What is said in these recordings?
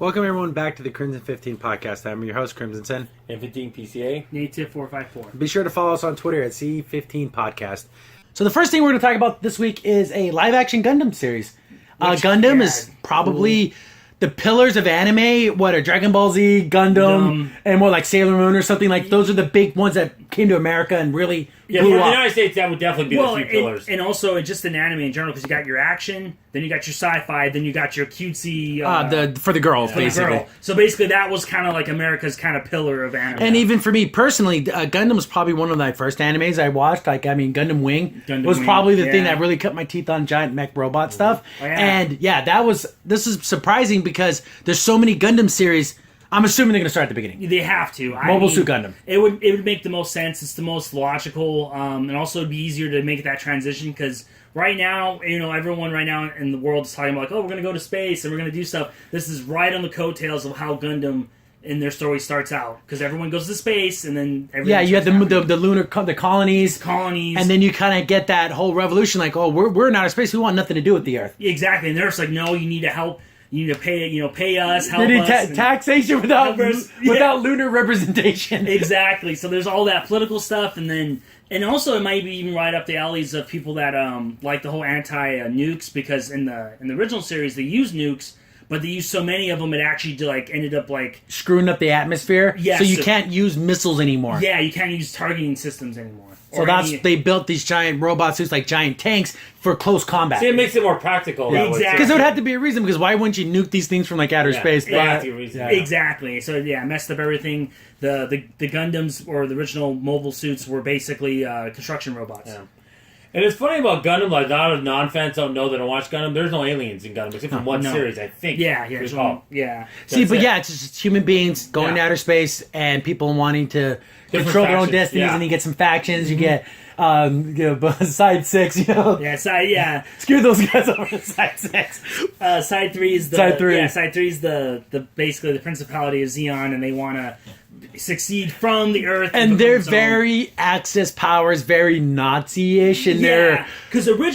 Welcome everyone back to the Crimson 15 podcast. I'm your host, Crimson Sen. And 15 PCA. Native 454. Be sure to follow us on Twitter at C15 Podcast. So the first thing we're going to talk about this week is a live-action Gundam series. Gundam is probably the pillars of anime. What are Dragon Ball Z, Gundam, and more like Sailor Moon or something like. Those are the big ones that came to America and really Yeah, for the United States, that would definitely be the three pillars. And also just in anime in general, because you got your action, then you got your sci-fi, then you got your cutesy... for the girls, basically. Girl. So basically that was kind of like America's kind of pillar of anime. And even for me personally, Gundam was probably one of my first animes I watched. Gundam Wing was probably the thing that really cut my teeth on giant mech robot stuff. Oh, yeah. And this is surprising because there's so many Gundam series. I'm assuming they're going to start at the beginning. They have to. Mobile Suit Gundam. It would make the most sense. It's the most logical, and also it'd be easier to make that transition because right now, everyone right now in the world is talking about we're going to go to space and we're going to do stuff. This is right on the coattails of how Gundam in their story starts out because everyone goes to space and then you have the lunar the colonies, and then you kind of get that whole revolution we're in outer space. We want nothing to do with the Earth. Exactly, and they're just like, no, you need to help. You need to pay us, help us. Taxation without lunar representation. Exactly. So there's all that political stuff, and also it might be even right up the alleys of people that like the whole anti-nukes, because in the original series they used nukes, but they used so many of them it actually ended up screwing up the atmosphere. Yeah, so you can't use missiles anymore. Yeah, you can't use targeting systems anymore. So they built these giant robot suits like giant tanks for close combat. See, it makes it more practical. Yeah, exactly. Because there would have to be a reason, because why wouldn't you nuke these things from outer space? Exactly. So messed up everything. The Gundams, or the original mobile suits, were basically construction robots. Yeah. And it's funny about Gundam, a lot of non-fans don't know that don't watch Gundam. There's no aliens in Gundam, except for one series, I think. Yeah. See, but it's just human beings going to outer space and people wanting to control their own destinies, and you get some factions. You get side 6. Yeah. Screw those guys over to side 6. Side 3 is side 3. Yeah, side 3 is the basically the Principality of Xeon, and they want to succeed from the Earth, and they're very Axis powers, very Nazi-ish in their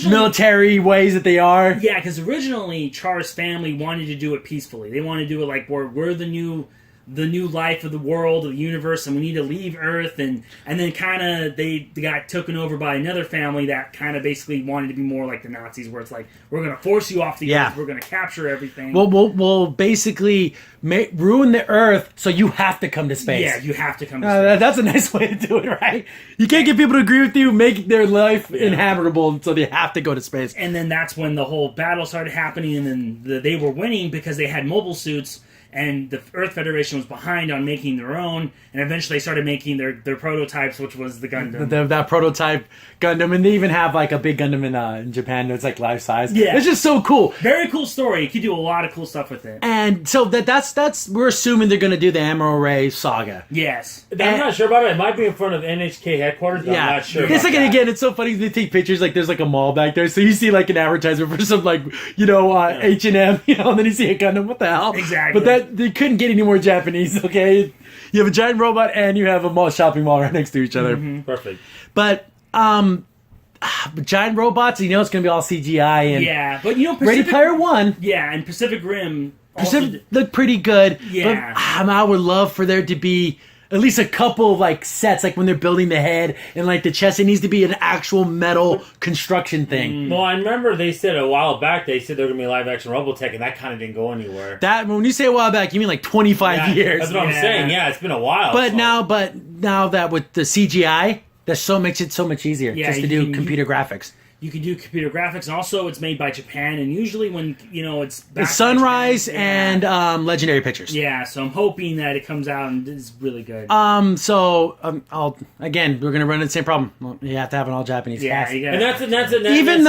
military ways that they are. Yeah, because originally Char's family wanted to do it peacefully. They wanted to do it we're the new life of the world, of the universe, and we need to leave Earth, and then kind of they got taken over by another family that kind of basically wanted to be more like the Nazis, where it's we're going to force you off the Earth, we're going to capture everything. We'll basically ruin the Earth, so you have to come to space. Yeah, you have to come to space. That's a nice way to do it, right? You can't get people to agree with you, make their life inhabitable, so they have to go to space. And then that's when the whole battle started happening, and then they were winning because they had mobile suits, and the Earth Federation was behind on making their own, and eventually they started making their prototypes, which was the Gundam. That prototype Gundam, and they even have a big Gundam in Japan that's life size. Yeah, it's just so cool. Very cool story. You could do a lot of cool stuff with it. And so that's we're assuming they're going to do the Amuro Ray saga. Yes, I'm not sure about it. It might be in front of NHK headquarters. But I'm not sure. It's again, it's so funny. They take pictures there's a mall back there, so you see an advertisement for some H&M, and then you see a Gundam. What the hell? Exactly. But they couldn't get any more Japanese. Okay, you have a giant robot and you have a shopping mall right next to each other. Mm-hmm. Perfect. But giant robots, it's going to be all CGI. And but Ready Player One. Yeah, and Pacific Rim. Looked pretty good. Yeah, but I would love for there to be at least a couple of sets, when they're building the head and the chest. It needs to be an actual metal construction thing. Well, I remember they said a while back they said they're going to be live action Robotech, and that kind of didn't go anywhere. That when you say a while back, you mean 25 years. That's what I'm saying. Yeah, it's been a while. But now that with the CGI, that makes it so much easier just to do computer graphics. You can do computer graphics, and also it's made by Japan, and usually when, it's Sunrise and Legendary Pictures. Yeah, so I'm hoping that it comes out and is really good. We're going to run into the same problem. You have to have an all-Japanese cast. And that's even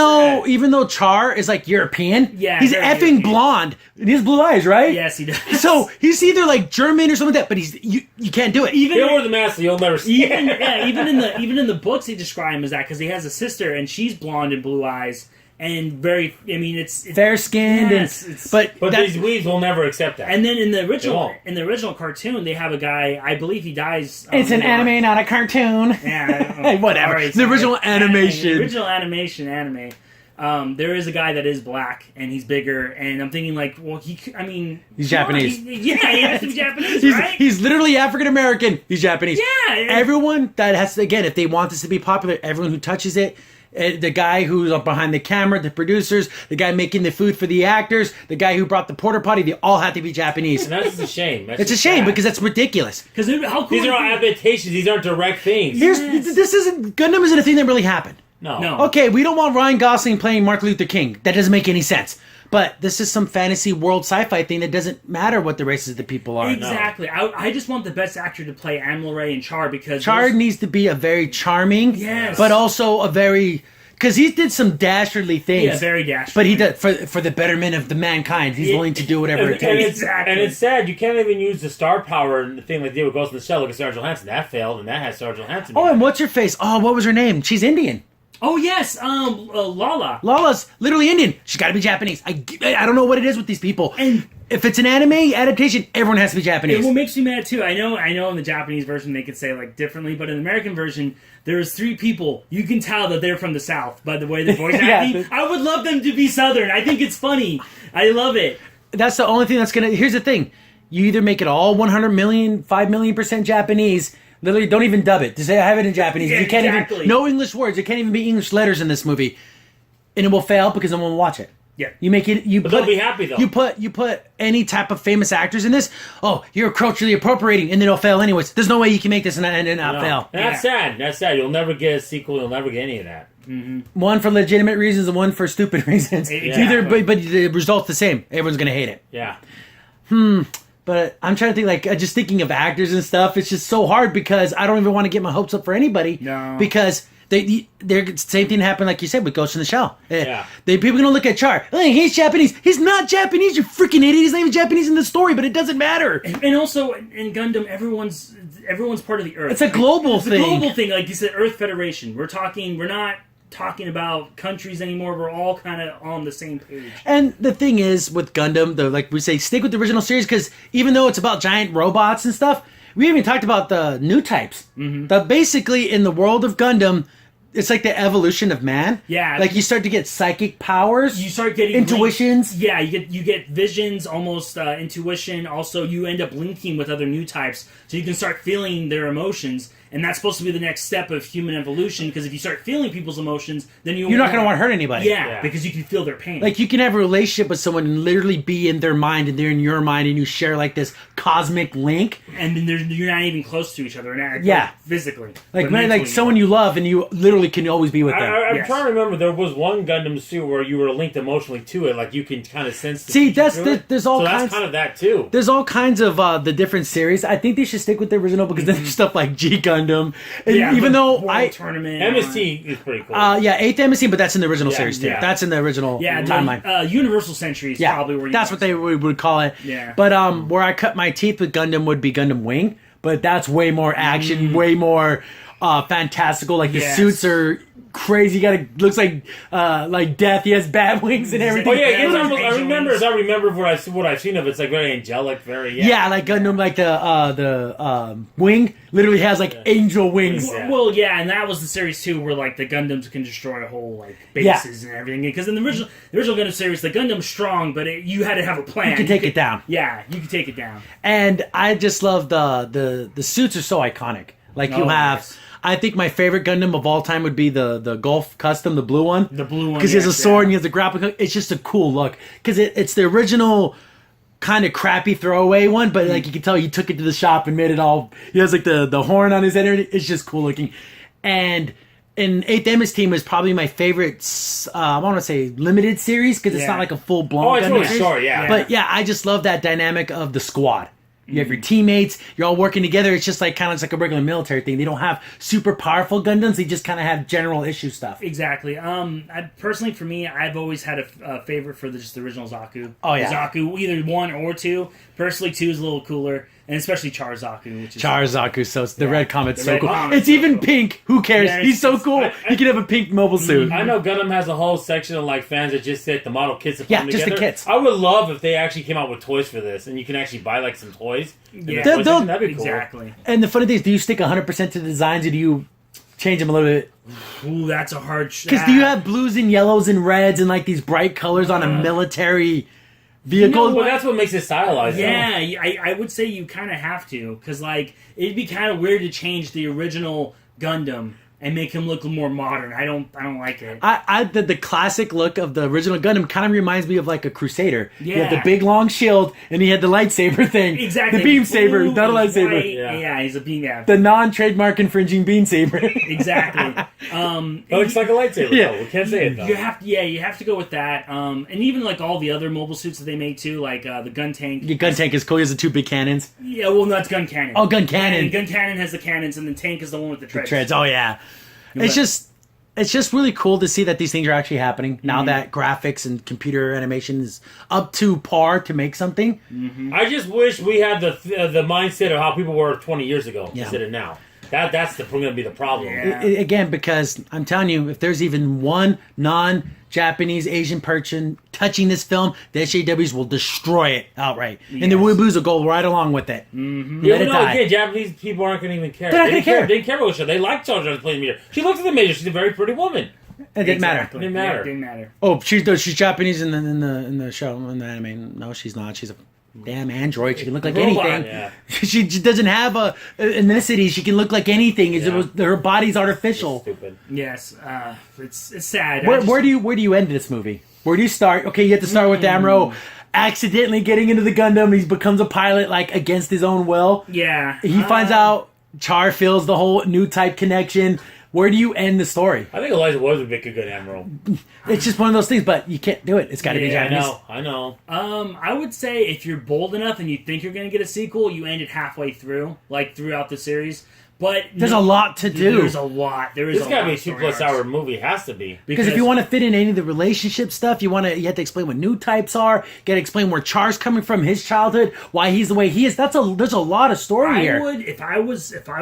though Char is European, he's effing European. Blonde, and he has blue eyes, right? Yes, he does. So he's either German or something like that, but you can't do it. They wear the mask, so you'll never see it. Even in the books they describe him as that, because he has a sister, and she's blonde and blue eyes, and it's fair-skinned, but these weebs will never accept that. And then in the original cartoon, they have a guy. I believe he dies. It's an anime, not a cartoon. Yeah, whatever. Sorry. The original animation. The original animation anime. there is a guy that is black and he's bigger, and I'm thinking like, well, he's Japanese. He has to be Japanese, right? He's literally African American. He's Japanese. Yeah. Everyone that has to, again, if they want this to be popular, everyone who touches it. The guy who's up behind the camera, the producers, the guy making the food for the actors, the guy who brought the porta potty, they all have to be Japanese. And that's just a shame. It's a shame because that's ridiculous. Because how cool these are all adaptations. These aren't direct things. Gundam isn't a thing that really happened. No. Okay, we don't want Ryan Gosling playing Martin Luther King. That doesn't make any sense. But this is some fantasy world sci-fi thing that doesn't matter what the races of the people are. Exactly. No. I just want the best actor to play Amilray and Char because Char needs to be a very charming, but also a very... Because he did some dastardly things. Yeah, very dastardly. But he did for the betterment of the mankind. He's willing to do whatever it takes. And it's sad. You can't even use the star power and the thing like they did with Ghost in the Shell. Look at Scarlett Johansson. That failed, and that has Scarlett Johansson. Oh, and what's her face? Oh, what was her name? She's Indian. Oh, yes. Lala. Lala's literally Indian. She's got to be Japanese. I don't know what it is with these people. And if it's an anime adaptation, everyone has to be Japanese. What makes me mad, too, I know in the Japanese version they could say, like, differently, but in the American version, there's 3 people. You can tell that they're from the South by the way they're voice acting. I would love them to be Southern. I think it's funny. I love it. That's the only thing that's going to... Here's the thing. You either make it all 100 million, 5 million% Japanese... Literally, don't even dub it. To say I have it in Japanese. Yeah, you can't exactly. even... No English words. There can't even be English letters in this movie. And it will fail because no one will watch it. Yeah. You make it... But they'll be happy, though. You put any type of famous actors in this. Oh, you're culturally appropriating. And then it'll fail anyways. There's no way you can make this and not fail. And that's sad. That's sad. You'll never get a sequel. You'll never get any of that. Mm-hmm. One for legitimate reasons and one for stupid reasons. Exactly. But the result's the same. Everyone's going to hate it. Yeah. But I'm trying to think, like, just thinking of actors and stuff, it's just so hard because I don't even want to get my hopes up for anybody. No. Because they're same thing happened, like you said, with Ghost in the Shell. Yeah. People are going to look at Char. Oh, he's Japanese. He's not Japanese, you freaking idiot. He's not even Japanese in the story, but it doesn't matter. And also, in Gundam, everyone's part of the Earth. It's a global thing. It's a global thing. Like you said, Earth Federation. We're not talking about countries anymore. We're all kind of on the same page. And the thing is with Gundam, like we say, stick with the original series because even though it's about giant robots and stuff, we even talked about the new types. Mm-hmm. Basically, in the world of Gundam, it's like the evolution of man. Yeah, like you start to get psychic powers. You start getting intuitions. Yeah, you get visions, almost intuition. Also, you end up linking with other new types, so you can start feeling their emotions. And that's supposed to be the next step of human evolution, because if you start feeling people's emotions, then you're not going to want to hurt anybody. Yeah, because you can feel their pain. Like, you can have a relationship with someone and literally be in their mind, and they're in your mind, and you share, like, this cosmic link. And then you're not even close to each other, physically. Like someone you love, and you literally can always be with them. I'm trying to remember, there was one Gundam suit where you were linked emotionally to it, like, you can kind of sense the there's all kinds... that's kind of that, too. There's all kinds of the different series. I think they should stick with the original, because then there's stuff like G Gundam, and even though tournament, MST is pretty cool. 8th MST, but that's in the original series too. Yeah. That's in the original timeline. Universal Century is probably where that's what they would call it. Yeah. But where I cut my teeth with Gundam would be Gundam Wing, but that's way more action, way more fantastical. Like the suits are crazy. Looks like death. He has bat wings and everything. Oh yeah, I remember what I've seen of it. It's like very angelic, very like Gundam, like the wing literally has like angel wings. Well, and that was the series too, where like the Gundams can destroy a whole like bases and everything. Because in the original Gundam series, the Gundam's strong, but you had to have a plan. You could take it down. Yeah, you could take it down. And I just love the suits are so iconic. Like you have. Yes. I think my favorite Gundam of all time would be the Golf Custom, the blue one. The blue one. Because he has a sword and he has a grappling hook. It's just a cool look. Because it's the original kind of crappy throwaway one, but like you can tell he took it to the shop and made it all... He has like the horn on his head. It's just cool looking. And in 8th MS Team is probably my favorite, I want to say limited series, because it's not like a full-blown Gundam. Oh, it's really short, yeah. But I just love that dynamic of the squad. You have your teammates. You're all working together. It's just like like a regular military thing. They don't have super powerful Gundams. They just kind of have general issue stuff. Exactly. Personally, for me, I've always had a favorite for just the original Zaku. Oh yeah, Zaku, either 1 or 2. Personally, 2 is a little cooler, and especially Char Zaku, which is Zaku. So the red comet's so cool. It's even pink. Who cares? Yeah, he's so cool. You can have a pink mobile suit. I know Gundam has a whole section of like fans that just sit the model kits. Just together. The kits. I would love if they actually came out with toys for this, and you can actually buy like some toys. Yeah, that'd be cool. Exactly. And the funny thing is, do you stick 100% to the designs, or do you change them a little bit. Ooh, that's a hard shot. Because do you have blues and yellows and reds and like these bright colors on a military vehicle? Well, that's what makes it stylized. Yeah, I would say you kind of have to, because like it'd be kind of weird to change the original Gundam and make him look more modern. I don't like it. The classic look of the original Gundam kind of reminds me of like a Crusader. Yeah. He had the big long shield and he had the lightsaber thing. Exactly. The beam saber, Blue not a and lightsaber. white. Yeah, he's a beam. Yeah. The non-trademark infringing beam saber. Exactly. Looks like a lightsaber. Yeah. Though. We can't say it though. You have to go with that. And even like all the other mobile suits that they made too, like the gun tank. Your gun tank is cool. He has the two big cannons. Yeah, well, that's gun cannon. Oh, gun cannon. And gun cannon has the cannons, and the tank is the one with the treads. Treads. Oh yeah. It's just really cool to see that these things are actually happening now that graphics and computer animation is up to par to make something. I just wish we had the mindset of how people were 20 years ago instead of now. That's going to be the problem. Yeah. Again, because I'm telling you, if there's even one non-Japanese Asian person touching this film, the SJWs will destroy it outright, and the Weeboos will go right along with it. Let it die. Again, Japanese people aren't going to even care. They're not going to care. They didn't care about the show. They liked Charles playing Major. She looked at the Major. She's a very pretty woman. It didn't matter. Exactly. Didn't matter. Yeah, it didn't matter. Oh, she's Japanese in the show, in the anime. No, she's not. She's a damn android. She can look like Robot, anything. yeah. She doesn't have a ethnicity. She can look like anything. Her body's artificial. Stupid. Yes, it's sad. Where do you end this movie? Where do you start? Okay, you have to start with Amuro accidentally getting into the Gundam. He becomes a pilot like against his own will. Yeah. He finds out Char feels the whole new type connection. Where do you end the story? I think Elijah Woods would make a good Admiral. It's just one of those things, but you can't do it. It's got to be Japanese. I know. I would say if you're bold enough and you think you're going to get a sequel, you end it halfway through, like throughout the series. But there's a lot to do. There's a lot. It's got to be a 2+ hour movie. It has to be. Because if you want to fit in any of the relationship stuff, you have to explain what new types are. You got to explain where Char's coming from, his childhood, why he's the way he is. There's a lot of story here. I would, if I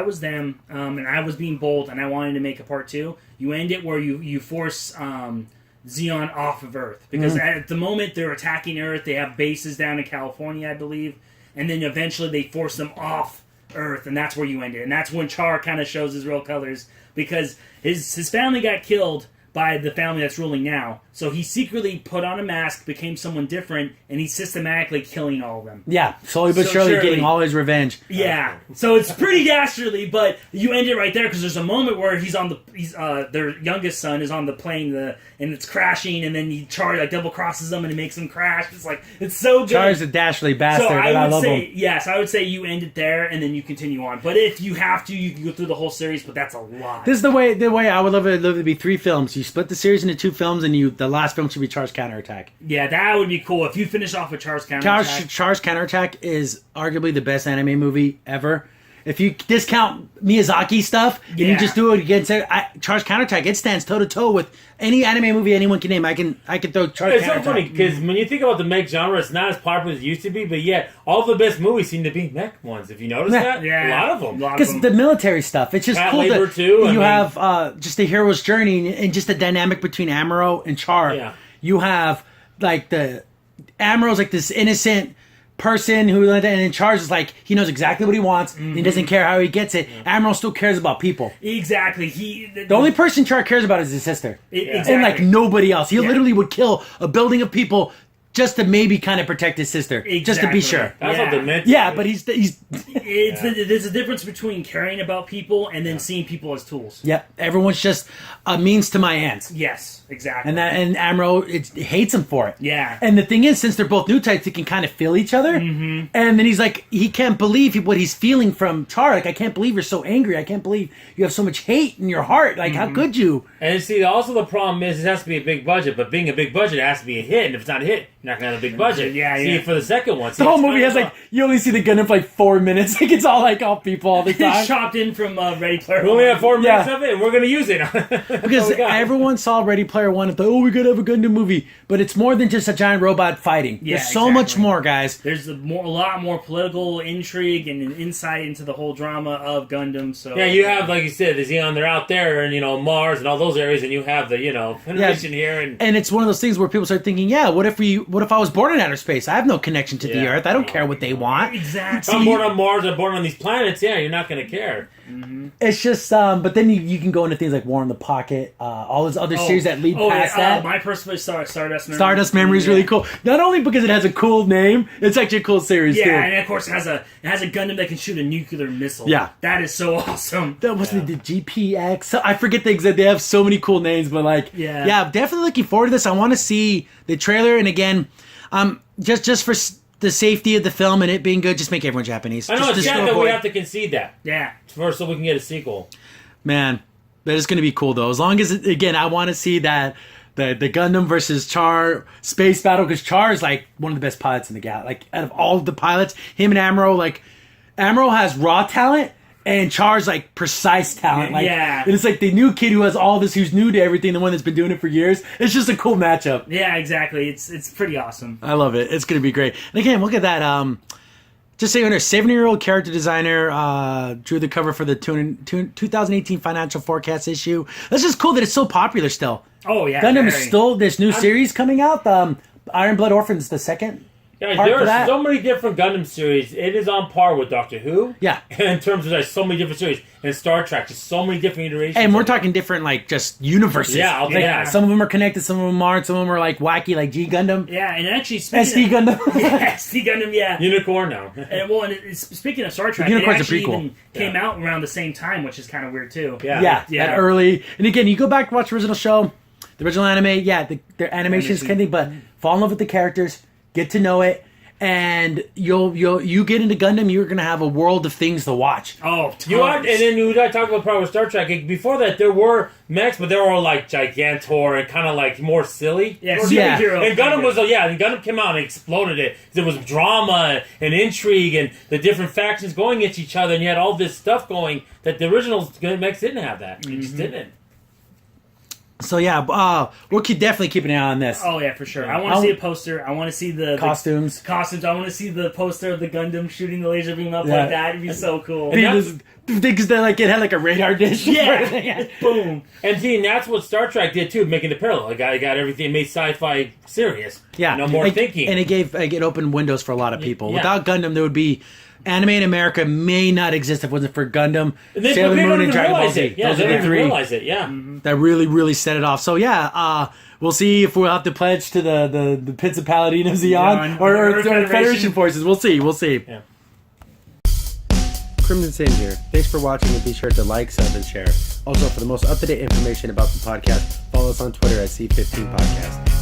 was them, and I was being bold, and I wanted to make a part 2. You end it where you force Zeon off of Earth, because at the moment they're attacking Earth. They have bases down in California, I believe, and then eventually they force them off Earth, and that's where you end it. And that's when Char kind of shows his real colors, because his family got killed by the family that's ruling now. So he secretly put on a mask, became someone different, and he's systematically killing all of them. Yeah, slowly but surely getting all his revenge. Yeah, so it's pretty dastardly, but you end it right there because there's a moment where their youngest son is on the plane, and it's crashing, and then Char like double crosses them and it makes them crash. It's so good. Char's a dastardly bastard, and I love him. Yes, I would say you end it there and then you continue on. But if you have to, you can go through the whole series, but that's a lot. This is the way I would love it to be 3 films. You split the series into 2 films, and the last film should be Char's Counterattack. Yeah, that would be cool if you finish off with Char's Counterattack. Char's Counterattack is arguably the best anime movie ever. If you discount Miyazaki stuff and you just do it against Char's Counterattack, it stands toe to toe with any anime movie anyone can name. I can throw Char's Counterattack. It's so funny because when you think about the mech genre, it's not as popular as it used to be, but yet all the best movies seem to be mech ones. If you notice that, a lot of them. Because the military stuff, it's just cool that you have just the hero's journey and just the dynamic between Amuro and Char. Yeah. You have like the Amuro's like this innocent person who, and then Char's is like he knows exactly what he wants. And he doesn't care how he gets it. Amuro still cares about people. Exactly. The only person Char cares about is his sister, exactly. and like nobody else. He literally would kill a building of people just to maybe kind of protect his sister, just to be sure. That's what they meant. Yeah, but he's there's a difference between caring about people and then seeing people as tools. Yep, everyone's just a means to my ends. Yes, exactly. And Amuro hates him for it. Yeah. And the thing is, since they're both new types, they can kind of feel each other. And then he's like, he can't believe what he's feeling from Char. Like, I can't believe you're so angry. I can't believe you have so much hate in your heart. Like, how could you? And see, also the problem is it has to be a big budget, but being a big budget, it has to be a hit. And if it's not a hit, you're not going to have a big budget. See, for the second one. The whole movie has like, you only see the Gundam for like 4 minutes. Like, it's all like all people all the time. It's chopped in from Ready Player One. We only have 4 minutes of it, and we're going to use it. Because everyone saw Ready Player One and thought, oh, we got to have a Gundam movie. But it's more than just a giant robot fighting. Yeah, There's so much more, guys. There's a lot more political intrigue and an insight into the whole drama of Gundam. So yeah, you have, like you said, the Xeon, they're out there, and Mars and all those areas, and you have the mission here, and it's one of those things where people start thinking, yeah, what if I was born in outer space? I have no connection to the Earth. I don't care what they want. Exactly. I'm born on Mars. I'm born on these planets. Yeah, you're not going to care. It's just, but then you can go into things like War in the Pocket, all those other series that lead past that. My personal Stardust Memory. Stardust Memory is really cool. Not only because it has a cool name, it's actually a cool series too. Yeah, and of course it has a Gundam that can shoot a nuclear missile. Yeah. That is so awesome. That was the GPX. So, I forget the exact. They have so many cool names, but like, yeah, definitely looking forward to this. I want to see the trailer, and again, just for the safety of the film and it being good, just make everyone Japanese. I know just it's sad that we have to concede that. Yeah. First, so we can get a sequel. Man, that is going to be cool though. As long as again, I want to see that the Gundam versus Char space battle, because Char is like one of the best pilots in the galaxy. Like out of all the pilots, him and Amuro, like Amuro has raw talent. And Char's like precise talent. Like, and it's like the new kid who has all this, who's new to everything, the one that's been doing it for years. It's just a cool matchup. Yeah, exactly. It's pretty awesome. I love it. It's going to be great. And again, look at that. Just say under 70-year-old character designer drew the cover for the 2018 financial forecast issue. That's just cool that it's so popular still. Oh, yeah. Gundam is still, this new series coming out. Iron Blood Orphans, the second. Guys, there are so many different Gundam series. It is on par with Doctor Who. Yeah. In terms of like so many different series. And Star Trek, just so many different iterations. And we're talking different, like, just universes. Yeah, like, some of them are connected, some of them aren't. Some of them are, like, wacky, like G Gundam. Yeah, and actually... SD Gundam. SD Gundam, yeah. Unicorn now. Speaking of Star Trek, Unicorn's it actually a prequel. even came out around the same time, which is kind of weird, too. Yeah, that early. And again, you go back and watch the original show, the original anime, their animation is kind of thing, but fall in love with the characters, get to know it, and you get into Gundam, you're gonna have a world of things to watch. Oh, and then you gotta talk about probably Star Trek. Before that, there were mechs, but they were all like Gigantor and kind of like more silly. Yeah. And Gundam was and Gundam came out and exploded it. There was drama and intrigue and the different factions going against each other, and you had all this stuff going that the original mechs didn't have. That they just didn't. So yeah, we'll definitely keep an eye on this. Oh yeah, for sure. I want to see a poster. I want to see the costumes. I want to see the poster of the Gundam shooting the laser beam up like that. It'd be so cool. Because it had like a radar dish. Yeah, boom. And that's what Star Trek did too, making the parallel. It got everything, made sci-fi serious. Yeah, no more thinking, and it opened windows for a lot of people. Without Gundam, there would be. Anime in America may not exist if it wasn't for Gundam, Sailor Moon, and Dragon Ball Z. Yeah, those are the three. Realize it. Yeah, that really, really set it off. So yeah, we'll see if we'll have to pledge to the Prince of Paladin of Zeon or Federation forces. We'll see. Yeah. Crimson Sin here. Thanks for watching, and be sure to like, sub, and share. Also, for the most up-to-date information about the podcast, follow us on Twitter at C15 Podcast.